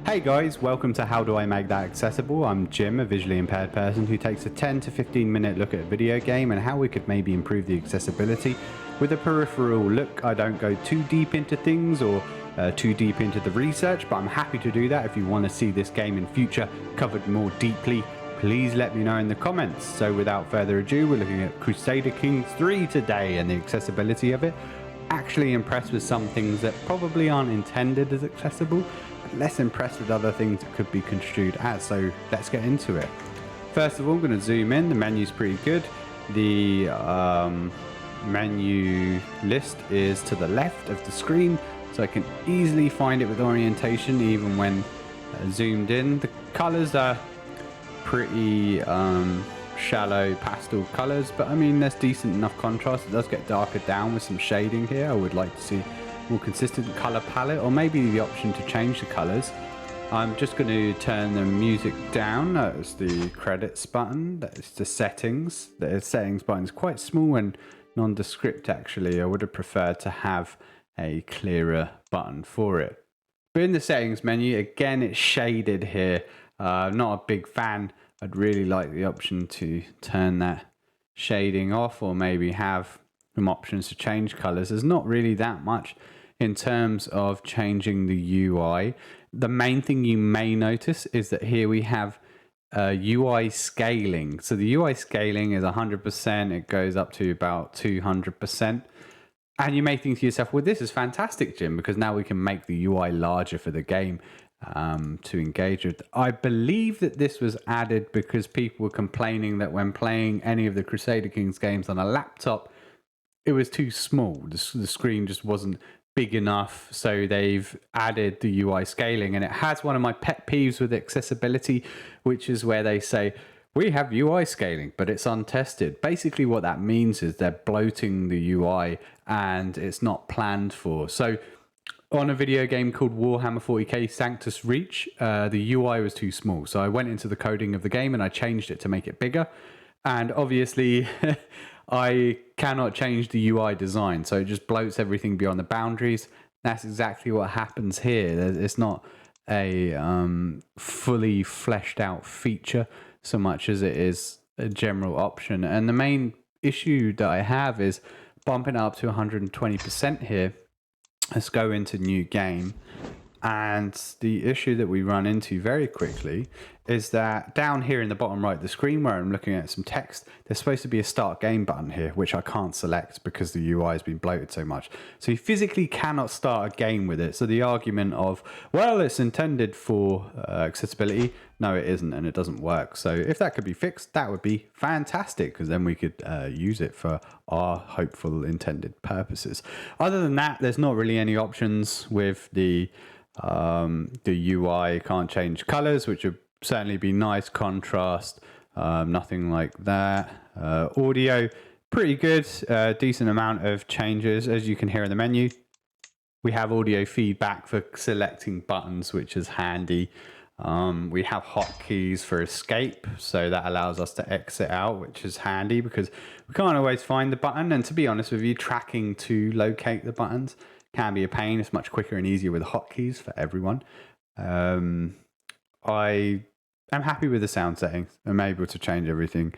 Hey guys, welcome to How Do I Make That Accessible? I'm Jim, a visually impaired person who takes a 10 to 15 minute look at a video game and how we could maybe improve the accessibility. With a peripheral look, I don't go too deep into things or too deep into the research, but I'm happy to do that. If you want to see this game in future covered more deeply, please let me know in the comments. So without further ado, we're looking at Crusader Kings 3 today and the accessibility of it. Actually impressed with some things that probably aren't intended as accessible, but less impressed with other things that could be construed as, so let's get into it. First of all, I'm going to zoom in. The menu's pretty good. The menu list is to the left of the screen, so I can easily find it with orientation even when zoomed in. The colors are pretty shallow pastel colors, but I mean there's decent enough contrast. It does get darker down with some shading here. I would like to see more consistent color palette, or maybe the option to change the colors. I'm just going to turn the music down. That's the credits button. That's the settings. The settings button is quite small and nondescript actually. I would have preferred to have a clearer button for it. But in the settings menu, again, it's shaded here. Not a big fan. I'd really like the option to turn that shading off, or maybe have some options to change colors. There's not really that much in terms of changing the UI. The main thing you may notice is that here we have UI scaling. So the UI scaling is 100%. It goes up to about 200%. And you may think to yourself, well, this is fantastic, Jim, because now we can make the UI larger for the game to engage with. I believe that this was added because people were complaining that when playing any of the Crusader Kings games on a laptop, it was too small. The screen just wasn't big enough, so they've added the UI scaling. And it has one of my pet peeves with accessibility, which is where they say, we have UI scaling, but it's untested. Basically what that means is they're bloating the UI and it's not planned for. So on a video game called Warhammer 40k Sanctus Reach, the UI was too small. So I went into the coding of the game and I changed it to make it bigger. And obviously I cannot change the UI design. So it just bloats everything beyond the boundaries. That's exactly what happens here. It's not a fully fleshed out feature so much as it is a general option. And the main issue that I have is bumping it up to 120% here. Let's go into new game, and the issue that we run into very quickly is that down here in the bottom right of the screen where I'm looking at some text, there's supposed to be a start game button here, which I can't select because the UI has been bloated so much. So you physically cannot start a game with it. So the argument of, well, it's intended for accessibility, no it isn't, and it doesn't work. So if that could be fixed, that would be fantastic, because then we could use it for our hopeful intended purposes. Other than that, there's not really any options with the UI. Can't change colors, which would certainly be nice. Contrast, nothing like that. Audio, pretty good. Decent amount of changes, as you can hear in the menu. We have audio feedback for selecting buttons, which is handy. We have hotkeys for escape, so that allows us to exit out, which is handy because we can't always find the button. And to be honest with you, tracking to locate the buttons can be a pain. It's much quicker and easier with hotkeys for everyone. I am happy with the sound settings. I'm able to change everything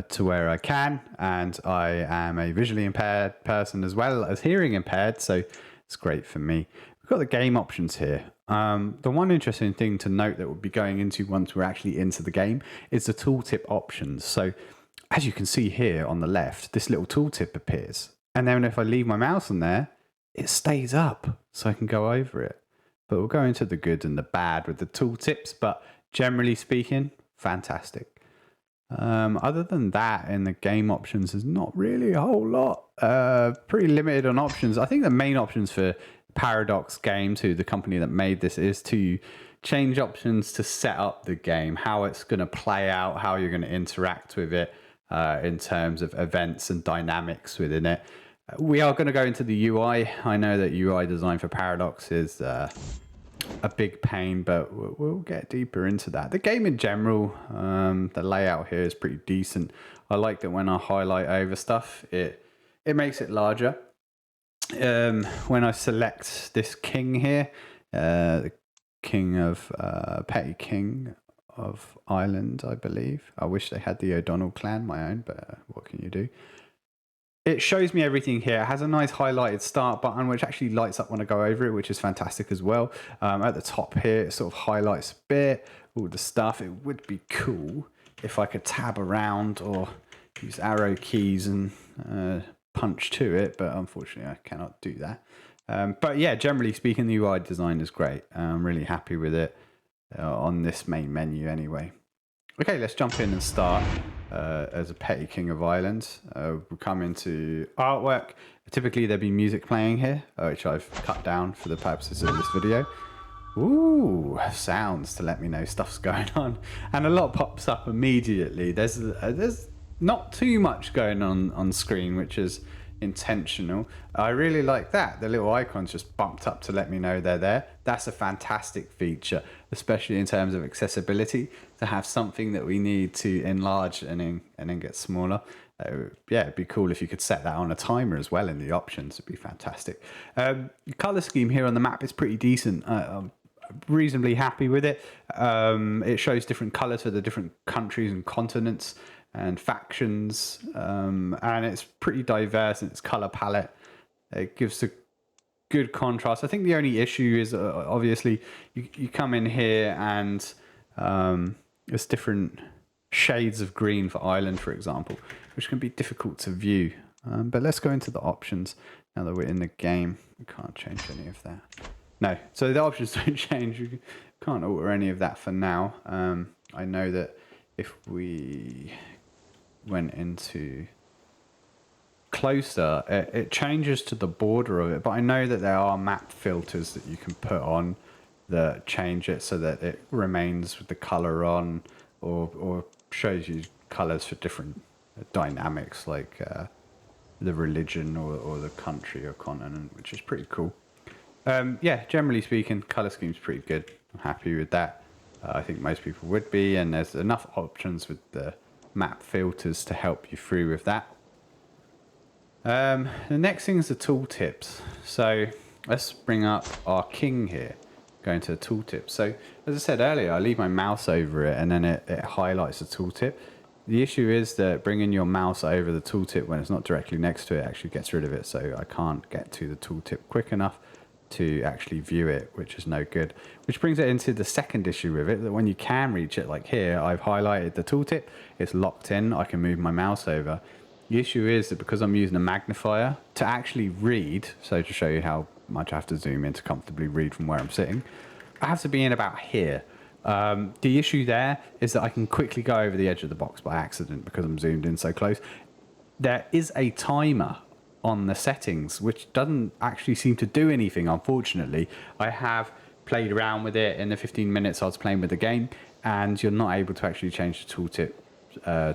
to where I can, and I am a visually impaired person as well as hearing impaired, so it's great for me. We've got the game options here. The one interesting thing to note that we'll be going into once we're actually into the game is the tooltip options. So as you can see here on the left, this little tooltip appears, and then if I leave my mouse on there, it stays up so I can go over it. But we'll go into the good and the bad with the tooltips, but generally speaking, fantastic. Other than that, in the game options, there's not really a whole lot. Pretty limited on options. I think the main options for Paradox Games, who the company that made this, is to change options to set up the game, how it's going to play out, how you're going to interact with it in terms of events and dynamics within it. We are going to go into the UI. I know that UI design for Paradox is a big pain, but we'll get deeper into that. The game in general, the layout here is pretty decent. I like that when I highlight over stuff, it makes it larger. When I select this king here, the petty king of Ireland, I believe. I wish they had the O'Donnell clan, my own, but what can you do? It shows me everything here. It has a nice highlighted start button, which actually lights up when I go over it, which is fantastic as well. At the top here, it sort of highlights a bit, all the stuff. It would be cool if I could tab around or use arrow keys and punch to it, but unfortunately I cannot do that. But yeah, generally speaking, the UI design is great. I'm really happy with it on this main menu anyway. Okay, let's jump in and start as a petty king of Ireland. We'll come into artwork. Typically there'd be music playing here, which I've cut down for the purposes of this video. Ooh, sounds to let me know stuff's going on. And a lot pops up immediately. There's not too much going on screen, which is intentional. I really like that. The little icons just bumped up to let me know they're there. That's a fantastic feature, especially in terms of accessibility, to have something that we need to enlarge and then get smaller. Yeah, it'd be cool if you could set that on a timer as well in the options. It'd be fantastic. The color scheme here on the map is pretty decent. I'm reasonably happy with it. It shows different colors for the different countries and continents and factions, and it's pretty diverse in its color palette. It gives a good contrast. I think the only issue is obviously you come in here and there's different shades of green for Ireland, for example, which can be difficult to view. But let's go into the options now that we're in the game. We can't change any of that. No, so the options don't change. You can't alter any of that for now. I know that if we went into closer, it changes to the border of it, but I know that there are map filters that you can put on that change it so that it remains with the color on, or shows you colors for different dynamics, like the religion or the country or continent, which is pretty cool. Yeah, generally speaking, color scheme's pretty good. I'm happy with that. I think most people would be, and there's enough options with the map filters to help you through with that. The next thing is the tooltips. So let's bring up our king here, going to the tooltip. So as I said earlier, I leave my mouse over it and then it highlights the tooltip. The issue is that bringing your mouse over the tooltip when it's not directly next to it actually gets rid of it, so I can't get to the tooltip quick enough to actually view it, which is no good. Which brings it into the second issue with it, that when you can reach it, like here, I've highlighted the tooltip, it's locked in, I can move my mouse over. The issue is that because I'm using a magnifier to actually read, so to show you how much I have to zoom in to comfortably read from where I'm sitting, I have to be in about here. The issue there is that I can quickly go over the edge of the box by accident because I'm zoomed in so close. There is a timer on the settings, which doesn't actually seem to do anything, unfortunately. I have played around with it in the 15 minutes I was playing with the game, and you're not able to actually change the tooltip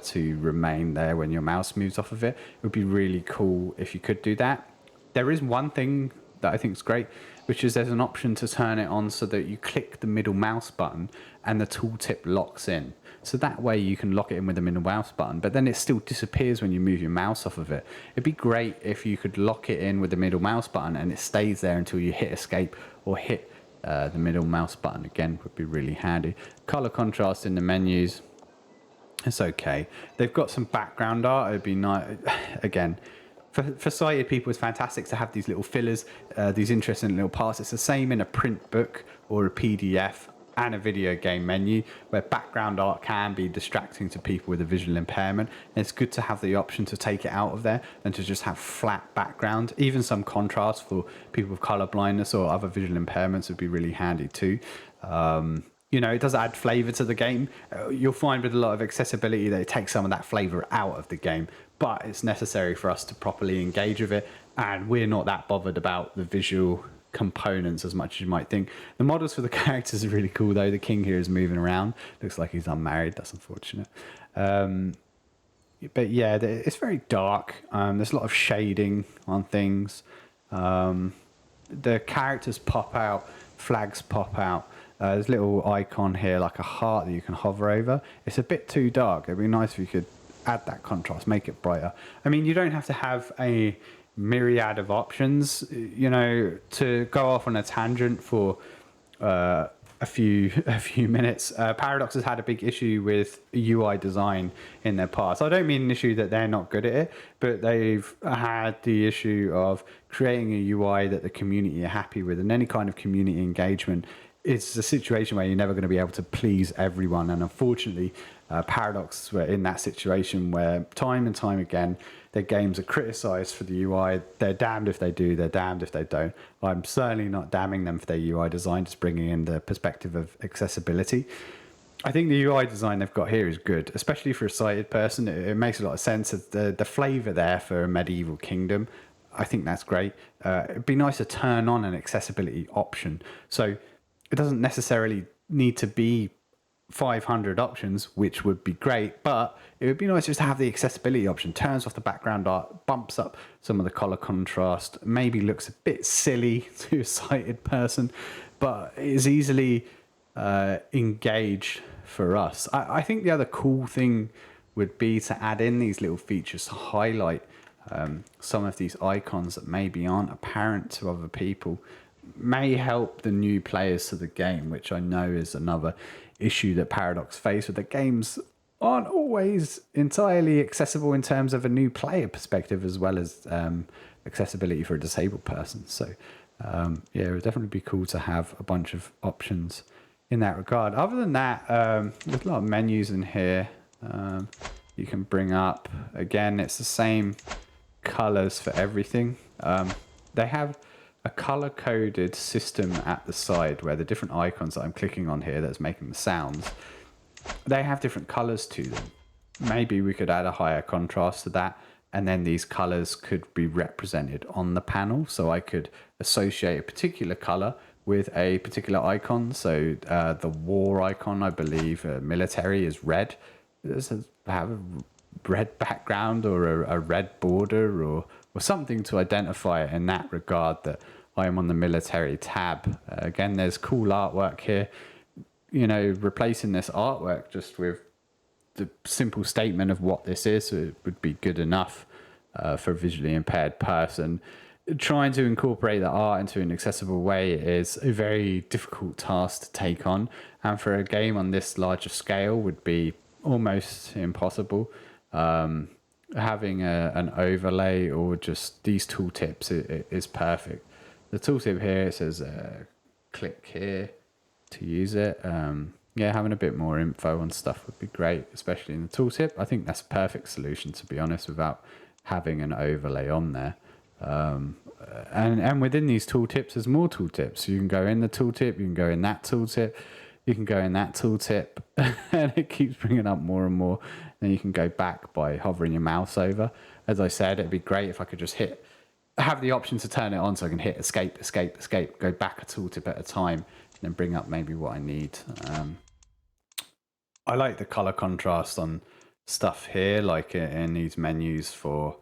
to remain there when your mouse moves off of it. It would be really cool if you could do that. There is one thing that I think is great, which is there's an option to turn it on so that you click the middle mouse button and the tooltip locks in. So that way you can lock it in with the middle mouse button, but then it still disappears when you move your mouse off of it. It'd be great if you could lock it in with the middle mouse button and it stays there until you hit escape or hit the middle mouse button again. Would be really handy. Color contrast in the menus, it's okay. They've got some background art. It'd be nice. Again, for sighted people, it's fantastic to have these little fillers, these interesting little parts. It's the same in a print book or a PDF and a video game menu, where background art can be distracting to people with a visual impairment. And it's good to have the option to take it out of there and to just have flat background. Even some contrast for people with color blindness or other visual impairments would be really handy too. You know, it does add flavor to the game. You'll find with a lot of accessibility that it takes some of that flavor out of the game, but it's necessary for us to properly engage with it, and we're not that bothered about the visual components as much as you might think. The models for the characters are really cool though. The king here is moving around, looks like he's unmarried. That's unfortunate. But yeah, it's very dark. There's a lot of shading on things. The characters pop out, flags pop out. There's a little icon here like a heart that you can hover over. It's a bit too dark. It'd be nice if you could add that contrast, make it brighter. I mean, you don't have to have a myriad of options, you know, to go off on a tangent for a few minutes. Paradox has had a big issue with UI design in their past. I don't mean an issue that they're not good at it, but they've had the issue of creating a UI that the community are happy with, and any kind of community engagement is a situation where you're never going to be able to please everyone. And unfortunately, Paradox were in that situation where time and time again their games are criticized for the UI. They're damned if they do, they're damned if they don't. I'm certainly not damning them for their UI design, just bringing in the perspective of accessibility. I think the UI design they've got here is good, especially for a sighted person. It makes a lot of sense. The flavor there for a medieval kingdom, I think that's great. It'd be nice to turn on an accessibility option. So it doesn't necessarily need to be 500 options, which would be great, but it would be nice just to have the accessibility option. Turns off the background art, bumps up some of the color contrast, maybe looks a bit silly to a sighted person, but is easily engaged for us. I think the other cool thing would be to add in these little features to highlight some of these icons that maybe aren't apparent to other people. May help the new players to the game, which I know is another issue that Paradox face with. The games aren't always entirely accessible in terms of a new player perspective, as well as accessibility for a disabled person. So yeah, it would definitely be cool to have a bunch of options in that regard. Other than that, there's a lot of menus in here you can bring up. Again, it's the same colors for everything. They have a color-coded system at the side where the different icons that I'm clicking on here that's making the sounds, they have different colors to them. Maybe we could add a higher contrast to that, and then these colors could be represented on the panel. So I could associate a particular color with a particular icon. So the war icon, I believe, military is red. Does it have a red background or a red border or something to identify it in that regard that I am on the military tab. Again, there's cool artwork here. You know, replacing this artwork just with the simple statement of what this is, it would be good enough for a visually impaired person. Trying to incorporate the art into an accessible way is a very difficult task to take on, and for a game on this larger scale would be almost impossible. Having an overlay or just these tooltips is perfect. The tooltip here, it says click here to use it. Yeah, having a bit more info on stuff would be great, especially in the tooltip. I think that's a perfect solution, to be honest, without having an overlay on there. And within these tooltips, there's more tooltips. You can go in the tooltip, you can go in that tooltip, you can go in that tooltip, and it keeps bringing up more and more. Then you can go back by hovering your mouse over. As I said, it'd be great if I could just have the option to turn it on so I can hit escape, escape, escape, go back a tooltip at a time, and then bring up maybe what I need. I like the color contrast on stuff here, like in these menus for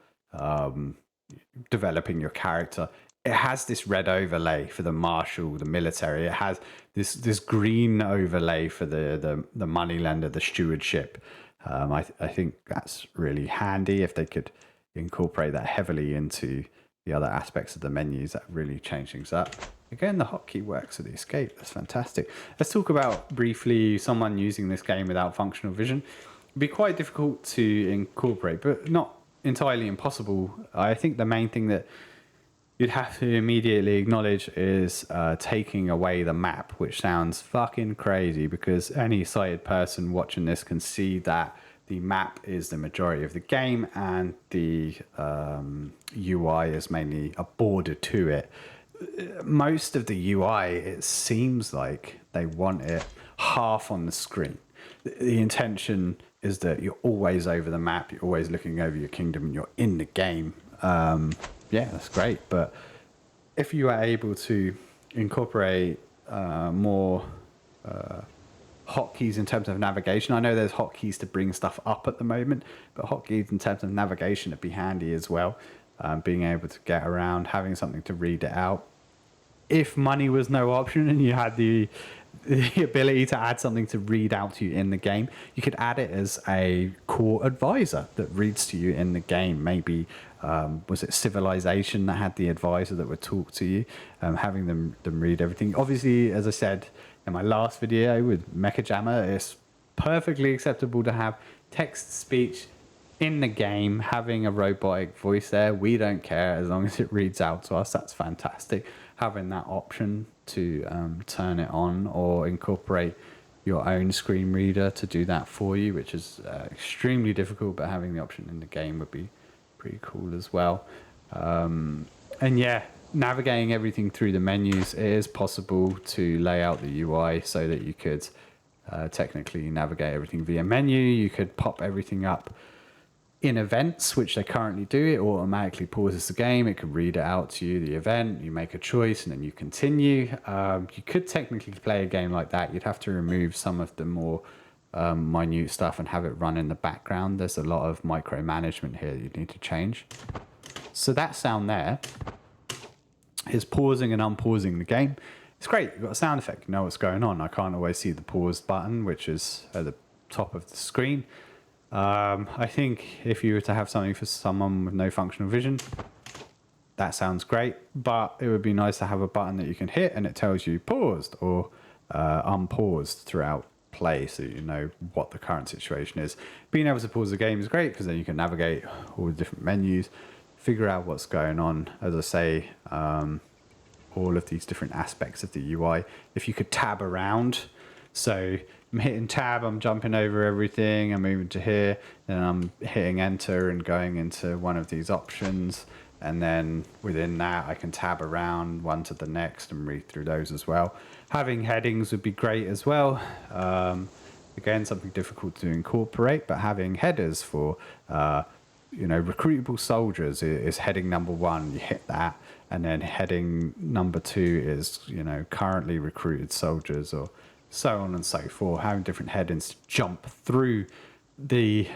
developing your character. It has this red overlay for the marshal, the military. It has this green overlay for the moneylender, the stewardship. I think that's really handy. If they could incorporate that heavily into the other aspects of the menus, that really change things up. Again, the hotkey works with the escape. That's fantastic. Let's talk about briefly someone using this game without functional vision. It'd be quite difficult to incorporate, but not entirely impossible. I think the main thing that you'd have to immediately acknowledge is taking away the map, which sounds fucking crazy because any sighted person watching this can see that the map is the majority of the game and the UI is mainly a border to it. Most of the UI, it seems like they want it half on the screen. The intention is that you're always over the map, you're always looking over your kingdom, and you're in the game. Yeah, that's great. But if you are able to incorporate more hotkeys in terms of navigation, I know there's hotkeys to bring stuff up at the moment, but hotkeys in terms of navigation would be handy as well. Being able to get around, having something to read it out. If money was no option and you had the ability to add something to read out to you in the game, you could add it as a core advisor that reads to you in the game. Maybe was it Civilization that had the advisor that would talk to you, having them read everything. Obviously, as I said, in my last video with Mecha Jammer, it's perfectly acceptable to have text-to-speech in the game, having a robotic voice there. We don't care as long as it reads out to us. That's fantastic. Having that option to turn it on or incorporate your own screen reader to do that for you, which is extremely difficult, but having the option in the game would be pretty cool as well. And yeah, navigating everything through the menus, it is possible to lay out the UI so that you could technically navigate everything via menu. You could pop everything up in events, which they currently do. It automatically pauses the game. It could read it out to you, the event. You make a choice and then you continue. You could technically play a game like that. You'd have to remove some of the more minute stuff and have it run in the background. There's a lot of micromanagement here that you need to change. So that sound there is pausing and unpausing the game. It's great. You've got a sound effect. You know what's going on. I can't always see the pause button, which is at the top of the screen. I think if you were to have something for someone with no functional vision, that sounds great, but it would be nice to have a button that you can hit and it tells you paused or unpaused throughout play, so you know what the current situation is. Being able to pause the game is great because then you can navigate all the different menus, figure out what's going on. As I say, all of these different aspects of the UI. If you could tab around, so I'm hitting tab, I'm jumping over everything, I'm moving to here, then I'm hitting enter and going into one of these options, and then within that I can tab around one to the next and read through those as well. Having headings would be great as well. Again, something difficult to incorporate, but having headers for recruitable soldiers is heading number 1. You hit that, and then heading number 2 is currently recruited soldiers, or so on and so forth. Having different headings to jump through the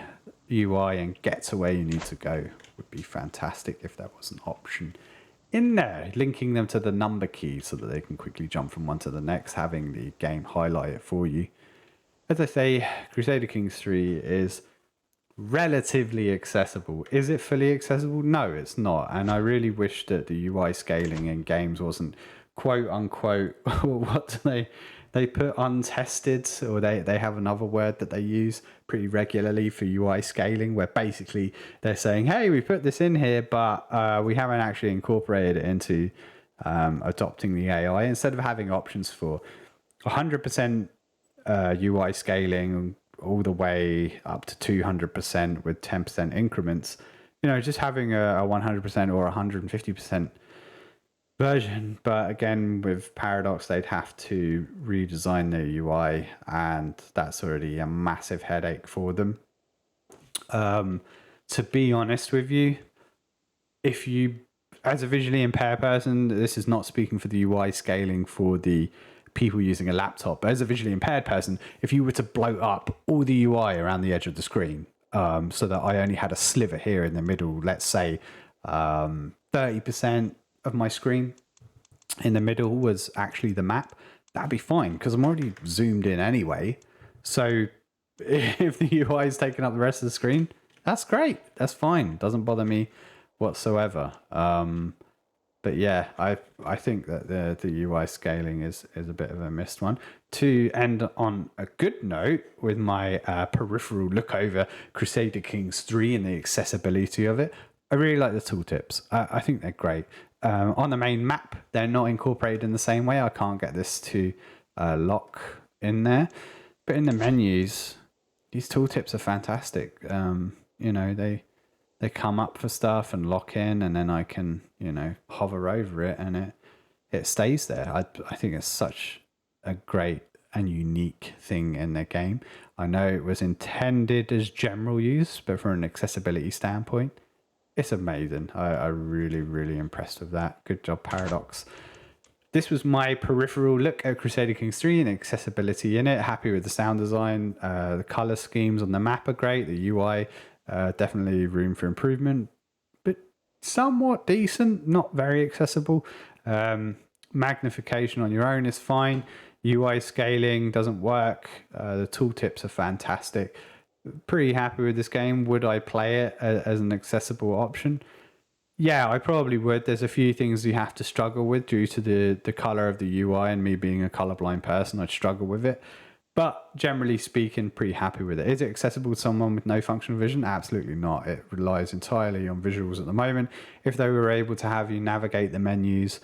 UI and get to where you need to go would be fantastic if that was an option in there. Linking them to the number key so that they can quickly jump from one to the next, having the game highlight it for you. As I say, Crusader Kings 3 is relatively accessible. Is it fully accessible? No, it's not. And I really wish that the UI scaling in games wasn't quote unquote, what do they put, untested, or they have another word that they use pretty regularly for UI scaling, where basically they're saying, hey, we put this in here, but we haven't actually incorporated it into adopting the AI. Instead of having options for 100% UI scaling all the way up to 200% with 10% increments, just having a 100% or 150% version. But again, with Paradox, they'd have to redesign their UI, and that's already a massive headache for them. To be honest with you, if you, as a visually impaired person, this is not speaking for the UI scaling for the people using a laptop, but as a visually impaired person, if you were to blow up all the UI around the edge of the screen, so that I only had a sliver here in the middle, let's say 30% of my screen in the middle was actually the map, that'd be fine because I'm already zoomed in anyway. So if the UI is taking up the rest of the screen, that's great. That's fine. Doesn't bother me whatsoever. But yeah, I think that the UI scaling is a bit of a missed one. To end on a good note with my peripheral look over Crusader Kings 3 and the accessibility of it, I really like the tooltips. I think they're great. On the main map, they're not incorporated in the same way. I can't get this to lock in there. But in the menus, these tooltips are fantastic. They come up for stuff and lock in, and then I can, hover over it and it stays there. I think it's such a great and unique thing in the game. I know it was intended as general use, but from an accessibility standpoint, it's amazing. I'm really, really impressed with that. Good job, Paradox. This was my peripheral look at Crusader Kings 3 and accessibility in it. Happy with the sound design. The color schemes on the map are great. The UI, definitely room for improvement, but somewhat decent, not very accessible. Magnification on your own is fine. UI scaling doesn't work. The tooltips are fantastic. Pretty happy with this game. Would I play it as an accessible option? Yeah, I probably would. There's a few things you have to struggle with due to the color of the UI, and me being a colorblind person, I'd struggle with it. But generally speaking, pretty happy with it. Is it accessible to someone with no functional vision? Absolutely not. It relies entirely on visuals at the moment. If they were able to have you navigate the menus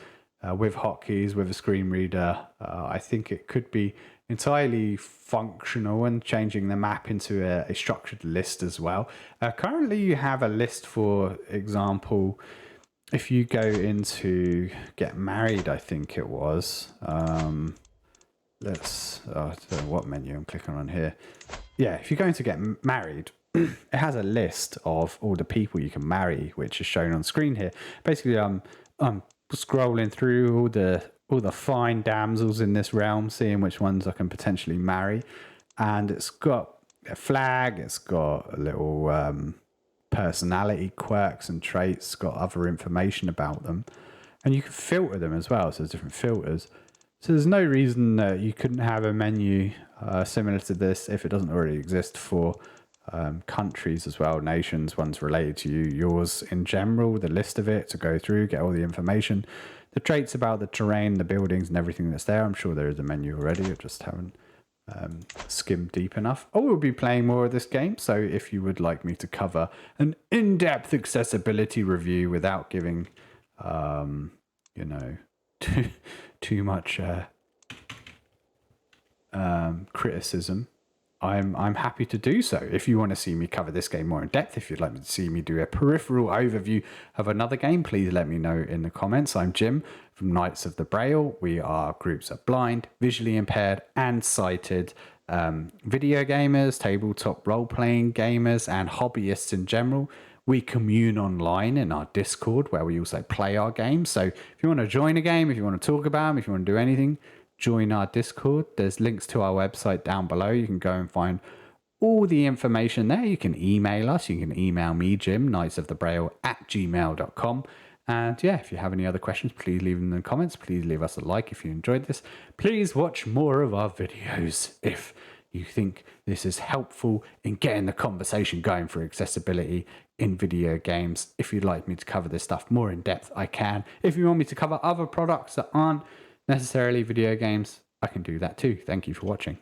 with hotkeys, with a screen reader, I think it could be entirely functional, and changing the map into a structured list as well. Currently, you have a list, for example, if you go into get married, I think it was. Let's, I don't know what menu I'm clicking on here. Yeah, if you're going to get married, it has a list of all the people you can marry, which is shown on screen here. Basically, I'm scrolling through all the fine damsels in this realm, seeing which ones I can potentially marry, and it's got a flag, it's got a little personality quirks and traits, got other information about them, and you can filter them as well. So there's different filters. So there's no reason that you couldn't have a menu similar to this, if it doesn't already exist, for countries as well, nations, ones related to you, yours in general, the list of it to go through, get all the information, the traits about the terrain, the buildings and everything that's there. I'm sure there is a menu already, I just haven't skimmed deep enough. I will be playing more of this game, so if you would like me to cover an in-depth accessibility review without giving, you know, too much criticism, I'm happy to do so. If you want to see me cover this game more in depth, if you'd like me to see me do a peripheral overview of another game, please let me know in the comments. I'm Jim from Knights of the Braille. We are groups of blind, visually impaired and sighted video gamers, tabletop role-playing gamers and hobbyists in general. We commune online in our Discord, where we also play our games. So if you want to join a game, if you want to talk about them, if you want to do anything, join our Discord. There's links to our website down below. You can go and find all the information there. You can email us. You can email me, Jim, knightsofthebraille@gmail.com. And yeah, if you have any other questions, please leave them in the comments. Please leave us a like if you enjoyed this. Please watch more of our videos if you think this is helpful in getting the conversation going for accessibility in video games. If you'd like me to cover this stuff more in depth, I can. If you want me to cover other products that aren't necessarily video games, I can do that too. Thank you for watching.